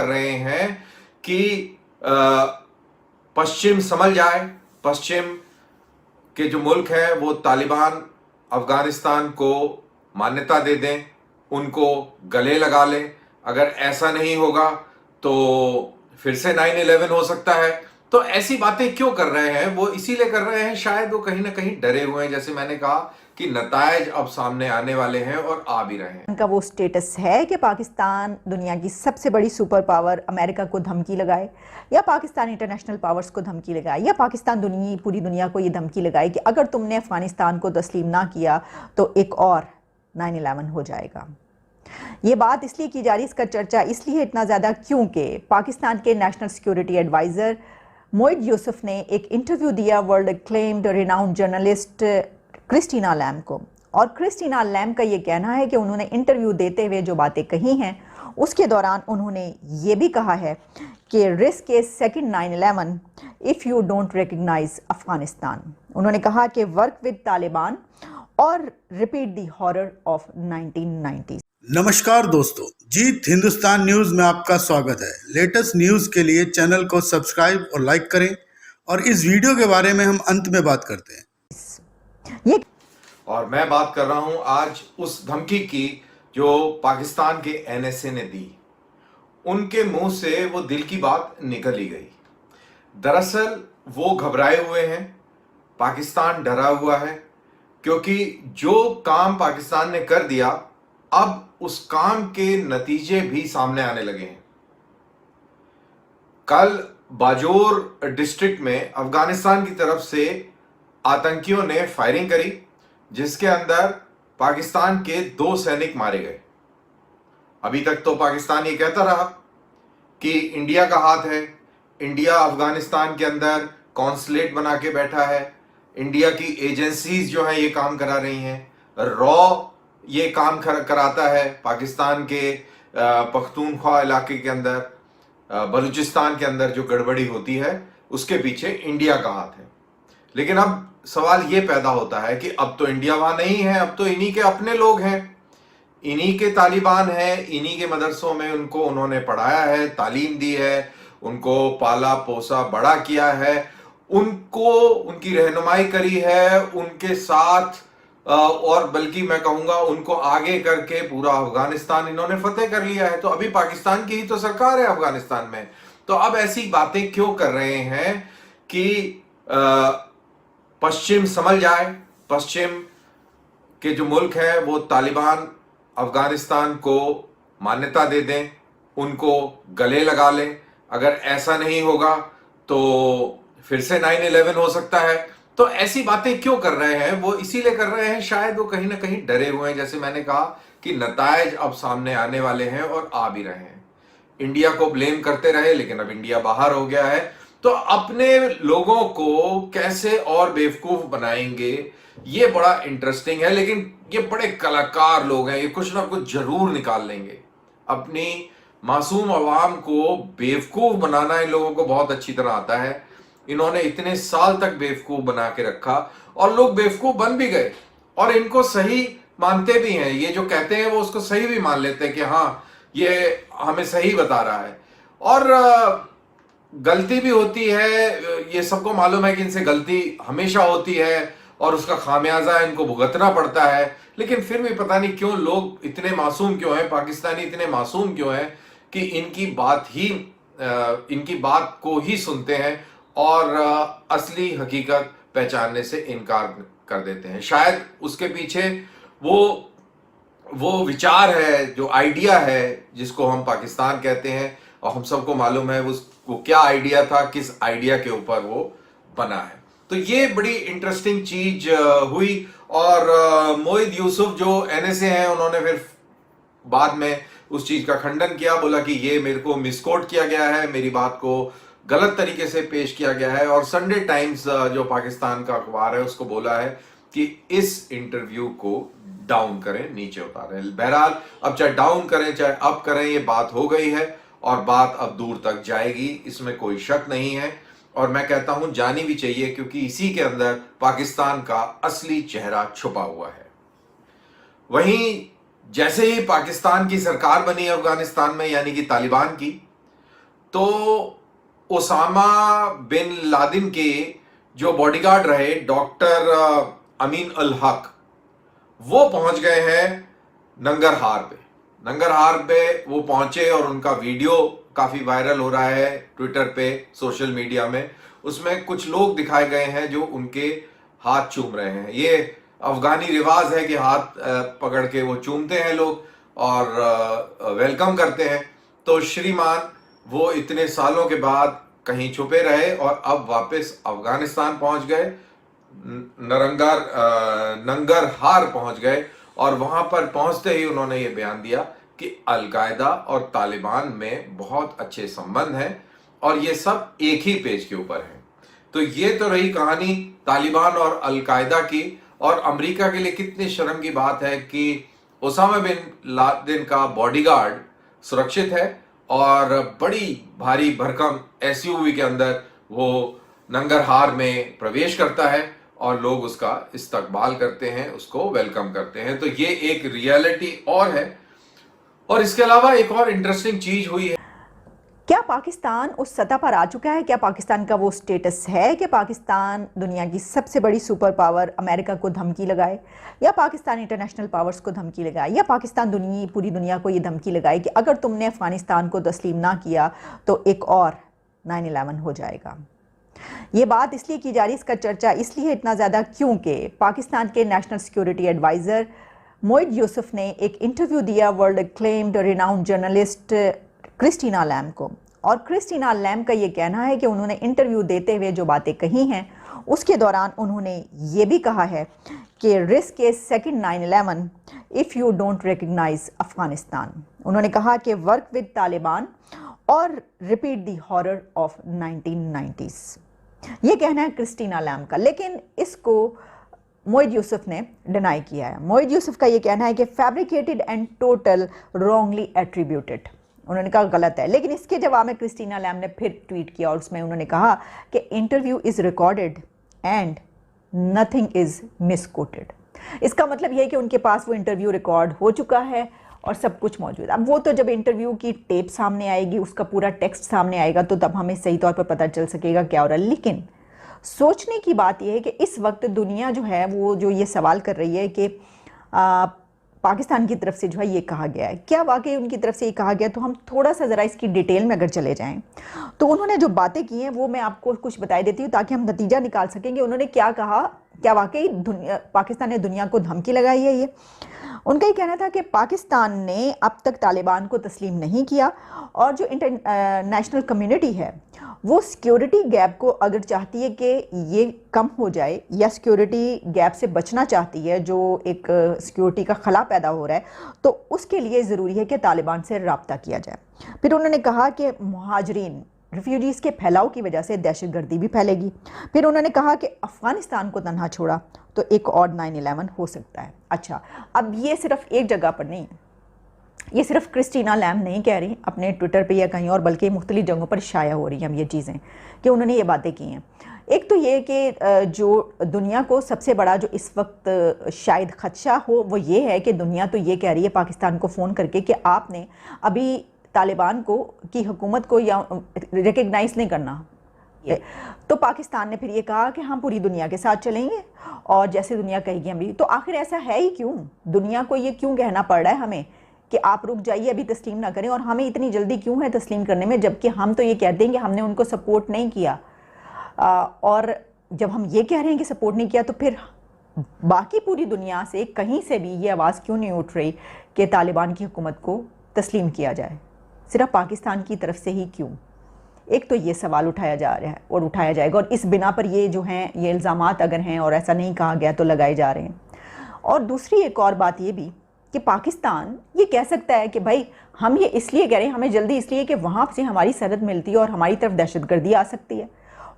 रहे हैं कि पश्चिम संभल जाए, पश्चिम के जो मुल्क हैं वो तालिबान अफगानिस्तान को मान्यता दे दें, उनको गले लगा लें। अगर ऐसा नहीं होगा तो फिर से 9/11 हो सकता है। तो ऐसी बातें क्यों कर रहे हैं? वो इसीलिए कर रहे हैं, शायद वो कहीं ना कहीं डरे हुए हैं। जैसे मैंने कहा कि नतायज अब सामने आने वाले हैं और आ भी रहे हैं। उनका वो स्टेटस है कि पाकिस्तान दुनिया की सबसे बड़ी सुपर पावर अमेरिका को धमकी लगाए, या पाकिस्तान इंटरनेशनल पावर्स को धमकी लगाए, या पाकिस्तान पूरी दुनिया को ये धमकी लगाए कि अगर तुमने अफगानिस्तान को तस्लीम ना किया तो एक और 9/11 हो जाएगा। ये बात इसलिए की जा रही, इसका चर्चा इसलिए इतना ज़्यादा क्योंकि पाकिस्तान के national security adviser Moeed Yusuf ने एक इंटरव्यू दिया world acclaimed renowned journalist Christina Lamb को। और क्रिस्टीना लैम का ये कहना है कि उन्होंने इंटरव्यू देते हुए जो बातें कही हैं उसके दौरान उन्होंने ये भी कहा है कि risk a second 9/11 if you don't recognise Afghanistan. उन्होंने कहा कि वर्क विद तालिबान और repeat the horror of 1990s। नमस्कार दोस्तों, जीत हिंदुस्तान न्यूज में आपका स्वागत है। लेटेस्ट न्यूज के लिए चैनल को सब्सक्राइब और लाइक करें, और इस वीडियो के बारे में हम अंत में बात करते हैं। ये और मैं बात कर रहा हूं आज उस धमकी की जो पाकिस्तान के एनएसए ने दी। उनके मुंह से वो दिल की बात निकल ही गई। दरअसल वो घबराए हुए हैं, पाकिस्तान डरा हुआ है, क्योंकि जो काम पाकिस्तान ने कर दिया अब उस काम के नतीजे भी सामने आने लगे हैं। कल बाजोर डिस्ट्रिक्ट में अफगानिस्तान की तरफ से आतंकियों ने फायरिंग करी, जिसके अंदर पाकिस्तान के 2 सैनिक मारे गए। अभी तक तो पाकिस्तान ये कहता रहा कि इंडिया का हाथ है, इंडिया अफगानिस्तान के अंदर कॉन्सुलेट बना के बैठा है, इंडिया की एजेंसीज जो हैं ये काम करा रही हैं, रॉ ये काम कराता है पाकिस्तान के पख्तूनख्वा इलाके के अंदर, बलूचिस्तान के अंदर जो गड़बड़ी होती है उसके पीछे इंडिया का हाथ है। लेकिन अब सवाल ये पैदा होता है कि अब तो इंडिया वहां नहीं है, अब तो इन्हीं के अपने लोग हैं, इन्हीं के तालिबान हैं, इन्हीं के मदरसों में उन्होंने पढ़ाया है, तालीम दी है, उनको पाला पोसा बड़ा किया है, उनको उनकी रहनुमाई करी है, उनके साथ और बल्कि मैं कहूंगा उनको आगे करके पूरा अफगानिस्तान इन्होंने फतेह कर लिया है। तो अभी पाकिस्तान की ही तो सरकार है अफगानिस्तान में। तो अब ऐसी बातें क्यों कर रहे हैं कि पश्चिम संभल जाए, पश्चिम के जो मुल्क हैं वो तालिबान अफगानिस्तान को मान्यता दे दें, उनको गले लगा लें। अगर ऐसा नहीं होगा तो फिर से 9/11 हो सकता है। तो ऐसी बातें क्यों कर रहे हैं? वो इसीलिए कर रहे हैं, शायद वो कहीं ना कहीं डरे हुए हैं। जैसे मैंने कहा कि नतायज अब सामने आने वाले हैं और आ भी रहे हैं। इंडिया को ब्लेम करते रहे, लेकिन अब इंडिया बाहर हो गया है, तो अपने लोगों को कैसे और बेवकूफ बनाएंगे, ये बड़ा इंटरेस्टिंग है। लेकिन ये बड़े कलाकार लोग हैं, ये कुछ ना कुछ जरूर निकाल लेंगे। अपनी मासूम आवाम को बेवकूफ बनाना इन लोगों को बहुत अच्छी तरह आता है। इन्होंने इतने साल तक बेवकूफ बना के रखा और लोग बेवकूफ बन भी गए और इनको सही मानते भी हैं। ये जो कहते हैं वो उसको सही भी मान लेते हैं कि हाँ ये हमें सही बता रहा है। और गलती भी होती है, ये सबको मालूम है कि इनसे गलती हमेशा होती है और उसका खामियाजा इनको भुगतना पड़ता है। लेकिन फिर भी पता नहीं क्यों लोग इतने मासूम क्यों हैं, पाकिस्तानी इतने मासूम क्यों हैं कि इनकी बात को ही सुनते हैं और असली हकीकत पहचानने से इनकार कर देते हैं। शायद उसके पीछे वो विचार है, जो आइडिया है जिसको हम पाकिस्तान कहते हैं, और हम सबको मालूम है वो क्या आइडिया था, किस आइडिया के ऊपर वो बना है। तो ये बड़ी इंटरेस्टिंग चीज हुई। और मोइद यूसुफ जो एनएसए हैं उन्होंने फिर बाद में उस चीज का खंडन किया, बोला कि ये मेरे को मिसकोट किया गया है, मेरी बात को गलत तरीके से पेश किया गया है। और संडे टाइम्स जो पाकिस्तान का अखबार है उसको बोला है कि इस इंटरव्यू को डाउन करें, नीचे उतारें। बहरहाल अब चाहे डाउन करें चाहे अप करें, ये बात हो गई है और बात अब दूर तक जाएगी, इसमें कोई शक नहीं है। और मैं कहता हूं जानी भी चाहिए, क्योंकि इसी के अंदर पाकिस्तान का असली चेहरा छुपा हुआ है। वहीं जैसे ही पाकिस्तान की सरकार बनी अफगानिस्तान में, यानी कि तालिबान की, तो ओसामा बिन लादेन के जो बॉडीगार्ड रहे डॉक्टर अमीन अल हक, वो पहुंच गए हैं नंगरहार पे। नंगरहार पे वो पहुंचे और उनका वीडियो काफी वायरल हो रहा है ट्विटर पे, सोशल मीडिया में। उसमें कुछ लोग दिखाए गए हैं जो उनके हाथ चूम रहे हैं। ये अफगानी रिवाज है कि हाथ पकड़ के वो चूमते हैं लोग और वेलकम करते हैं। तो श्रीमान वो इतने सालों के बाद कहीं छुपे रहे और अब वापस अफगानिस्तान पहुंच गए, नंगरहार पहुंच गए और वहां पर पहुंचते ही उन्होंने ये बयान दिया कि अलकायदा और तालिबान में बहुत अच्छे संबंध हैं और ये सब एक ही पेज के ऊपर है। तो ये तो रही कहानी तालिबान और अलकायदा की। और अमेरिका के लिए कितनी शर्म की बात है कि ओसामा बिन लादेन का बॉडीगार्ड सुरक्षित है और बड़ी भारी भरकम एसयूवी के अंदर वो नंगरहार में प्रवेश करता है और लोग उसका इस्तकबाल करते हैं, उसको वेलकम करते हैं। तो ये एक रियलिटी और है। और इसके अलावा एक और इंटरेस्टिंग चीज हुई है। क्या पाकिस्तान उस सतह पर आ चुका है? क्या पाकिस्तान का वो स्टेटस है कि पाकिस्तान दुनिया की सबसे बड़ी सुपर पावर अमेरिका को धमकी लगाए, या पाकिस्तान इंटरनेशनल पावर्स को धमकी लगाए, या पाकिस्तान पूरी दुनिया को ये धमकी लगाए कि अगर तुमने अफगानिस्तान को तस्लीम ना किया तो एक और 9/11 हो जाएगा? ये बात इसलिए की जा रही है, इसका चर्चा इसलिए इतना ज़्यादा क्योंकि पाकिस्तान के national security adviser Moeed Yusuf ने एक इंटरव्यू दिया world acclaimed renowned journalist Christina Lamb को। और क्रिस्टीना लैम का ये कहना है कि उन्होंने इंटरव्यू देते हुए जो बातें कही हैं उसके दौरान उन्होंने ये भी कहा है कि risk a second 9/11 if you don't recognise Afghanistan. उन्होंने कहा कि वर्क विद तालिबान और repeat the horror of 1990s। ये कहना है क्रिस्टीना लैम का, लेकिन इसको मोइद यूसुफ ने डिनाई किया है। मोइद यूसुफ का ये कहना है कि fabricated and total wrongly attributed. उन्होंने कहा गलत है। लेकिन इसके जवाब में क्रिस्टीना लैम ने फिर ट्वीट किया और उसमें उन्होंने कहा कि interview is recorded and nothing is misquoted. इसका मतलब यह है कि उनके पास वो इंटरव्यू रिकॉर्ड हो चुका है और सब कुछ मौजूद है। अब वो तो जब इंटरव्यू की टेप सामने आएगी, उसका पूरा टेक्स्ट सामने आएगा, तो तब हमें सही तौर पर पता चल सकेगा क्या हो रहा है। लेकिन सोचने की बात यह है कि इस वक्त दुनिया जो है वो जो ये सवाल कर रही है कि पाकिस्तान की तरफ से जो है ये कहा गया है, क्या वाकई उनकी तरफ से ये कहा गया? तो हम थोड़ा सा ज़रा इसकी डिटेल में अगर चले जाएं तो उन्होंने जो बातें की हैं वो मैं आपको कुछ बताई देती हूँ ताकि हम नतीजा निकाल सकेंगे उन्होंने क्या कहा। क्या वाकई पाकिस्तान ने दुनिया को धमकी लगाई है? ये उनका ही कहना था कि पाकिस्तान ने अब तक तालिबान को तस्लीम नहीं किया और जो इंटरनेशनल कम्युनिटी है वो सिक्योरिटी गैप को अगर चाहती है कि ये कम हो जाए या सिक्योरिटी गैप से बचना चाहती है, जो एक सिक्योरिटी का खला पैदा हो रहा है, तो उसके लिए ज़रूरी है कि तालिबान से रब्ता किया जाए। फिर उन्होंने कहा कि मुहाजिरीन रिफ्यूजीज़ के फैलाव की वजह से दहशतगर्दी भी फैलेगी। फिर उन्होंने कहा कि अफ़गानिस्तान को तन्हा छोड़ा तो एक और 9/11 हो सकता है। अच्छा, अब ये सिर्फ एक जगह पर नहीं, ये सिर्फ क्रिस्टीना लैम नहीं कह रही अपने ट्विटर पे या कहीं और, बल्कि मुख्तलिफ जगहों पर शाया हो रही हैं ये चीज़ें कि उन्होंने ये बातें की हैं। एक तो ये कि जो दुनिया को सबसे बड़ा जो इस वक्त शायद खदशा हो वो ये है कि दुनिया तो ये कह रही है पाकिस्तान को फ़ोन करके कि आपने अभी तालिबान को की हुकूमत को या रिकग्नाइज़ नहीं करना। तो पाकिस्तान ने फिर ये कहा कि हम पूरी दुनिया के साथ चलेंगे और जैसे दुनिया कहेगी हम भी। तो आखिर ऐसा है ही क्यों? दुनिया को ये क्यों कहना पड़ रहा है हमें कि आप रुक जाइए, अभी तस्लीम ना करें? और हमें इतनी जल्दी क्यों है तस्लीम करने में, जबकि हम तो ये कहते हैं कि हमने उनको सपोर्ट नहीं किया। और जब हम ये कह रहे हैं कि सपोर्ट नहीं किया तो फिर बाकी पूरी दुनिया से कहीं से भी ये आवाज़ क्यों नहीं उठ रही कि तालिबान की हुकूमत को तस्लीम किया जाए? सिर्फ पाकिस्तान की तरफ से ही क्यों? एक तो ये सवाल उठाया जा रहा है और उठाया जाएगा, और इस बिना पर ये जो हैं ये इल्ज़ामात अगर हैं और ऐसा नहीं कहा गया तो लगाए जा रहे हैं। और दूसरी एक और बात ये भी कि पाकिस्तान ये कह सकता है कि भाई हम ये इसलिए कह रहे हैं, हमें जल्दी इसलिए कि वहाँ से हमारी सरहद मिलती है और हमारी तरफ दहशतगर्दी आ सकती है,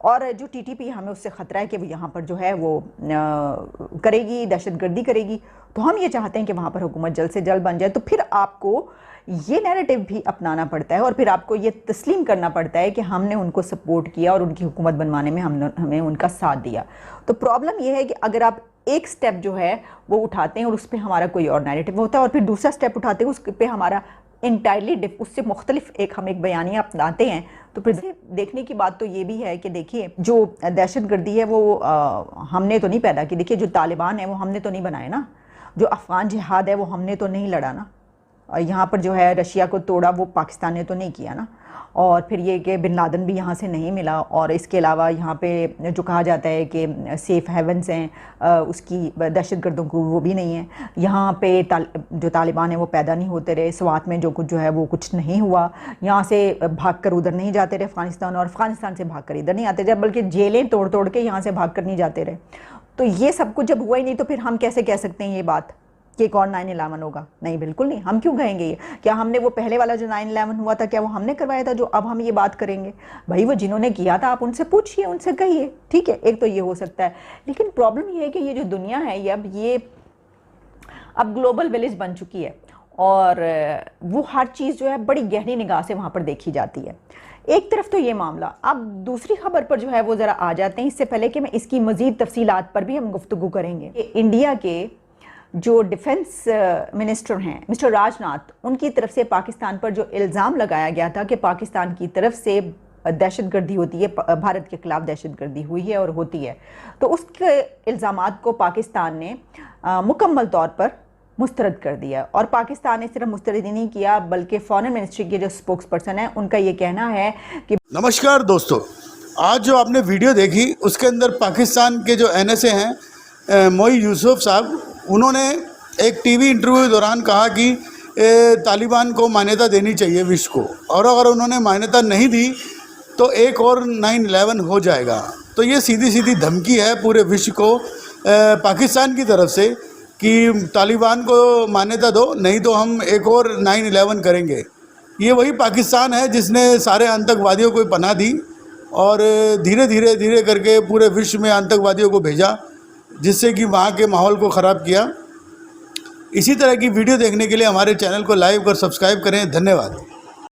और जो टीटीपी हमें उससे ख़तरा है कि वो यहाँ पर जो है वो करेगी, दहशतगर्दी करेगी। तो हम ये चाहते हैं कि वहाँ पर हुकूमत जल्द से जल्द बन जाए। तो फिर आपको ये नैरेटिव भी अपनाना पड़ता है और फिर आपको ये तस्लीम करना पड़ता है कि हमने उनको सपोर्ट किया और उनकी हुकूमत बनवाने में हमें उनका साथ दिया। तो प्रॉब्लम ये है कि अगर आप एक स्टेप जो है वो उठाते हैं और उस पर हमारा कोई और नैरेटिव होता है, और फिर दूसरा स्टेप उठाते हैं उस पर हमारा इंटायरली उससे मुख्तलिफ हम एक बयानिया अपनाते हैं, तो फिर देखने की बात तो ये भी है कि देखिए जो दहशतगर्दी है वो हमने तो नहीं पैदा की। देखिए जो तालिबान है वो हमने तो नहीं बनाए ना, जो अफ़गान जिहाद है वो हमने तो नहीं लड़ा ना, और यहाँ पर जो है रशिया को तोड़ा वो पाकिस्तान ने तो नहीं किया ना, और फिर ये कि बिन लादेन भी यहाँ से नहीं मिला, और इसके अलावा यहाँ पे जो कहा जाता है कि सेफ़ हेवन्स हैं उसकी दहशतगर्दों को, वो भी नहीं है यहाँ पे। जो तालिबान है वो पैदा नहीं होते रहे, स्वात में जो कुछ जो है वो कुछ नहीं हुआ, यहाँ से भाग कर उधर नहीं जाते रहे अफ़गानिस्तान, और अफ़गानिस्तान से भाग कर इधर नहीं आते रहे, बल्कि जेलें तोड़ तोड़ के यहाँ से भाग कर नहीं जाते रहे। तो ये सब कुछ जब हुआ ही नहीं तो फिर हम कैसे कह सकते हैं ये बात कि एक और 9/11 होगा? नहीं, बिल्कुल नहीं। हम क्यों कहेंगे ये? क्या हमने वो पहले वाला जो 9/11 हुआ था क्या वो हमने करवाया था जो अब हम ये बात करेंगे? भाई वो जिन्होंने किया था आप उनसे पूछिए, उनसे कहिए, ठीक है, एक तो ये हो सकता है। लेकिन प्रॉब्लम ये है कि ये जो दुनिया है ये अब ग्लोबल विलेज बन चुकी है, और वो हर चीज़ जो है बड़ी गहरी निगाह से वहाँ पर देखी जाती है। एक तरफ तो ये मामला, अब दूसरी खबर पर जो है वो ज़रा आ जाते हैं, इससे पहले कि मैं इसकी मज़ीद तफसीलात पर भी हम गुफ्तगू करेंगे। इंडिया के जो डिफेंस मिनिस्टर हैं मिस्टर राजनाथ, उनकी तरफ से पाकिस्तान पर जो इल्ज़ाम लगाया गया था कि पाकिस्तान की तरफ से दहशतगर्दी होती है, भारत के ख़िलाफ़ दहशतगर्दी हुई है और होती है, तो उसके इल्ज़ामात को पाकिस्तान ने मुकम्मल तौर पर मुस्तरद कर दिया। और पाकिस्तान ने सिर्फ मुस्तरद ही नहीं किया बल्कि फॉरेन मिनिस्ट्री के जो स्पोक्स पर्सन हैं उनका ये कहना है कि नमस्कार दोस्तों, आज जो आपने वीडियो देखी उसके अंदर पाकिस्तान के जो NSA हैं मोई यूसुफ साहब, उन्होंने एक टीवी इंटरव्यू के दौरान कहा कि तालिबान को मान्यता देनी चाहिए विश्व को, और अगर उन्होंने मान्यता नहीं दी तो एक और 9/11 हो जाएगा। तो ये सीधी सीधी धमकी है पूरे विश्व को पाकिस्तान की तरफ से कि तालिबान को मान्यता दो, नहीं तो हम एक और 9/11 करेंगे। ये वही पाकिस्तान है जिसने सारे आतंकवादियों को पनाह दी और धीरे धीरे करके पूरे विश्व में आतंकवादियों को भेजा, जिससे कि वहाँ के माहौल को ख़राब किया। इसी तरह की वीडियो देखने के लिए हमारे चैनल को लाइक और सब्सक्राइब करें। धन्यवाद।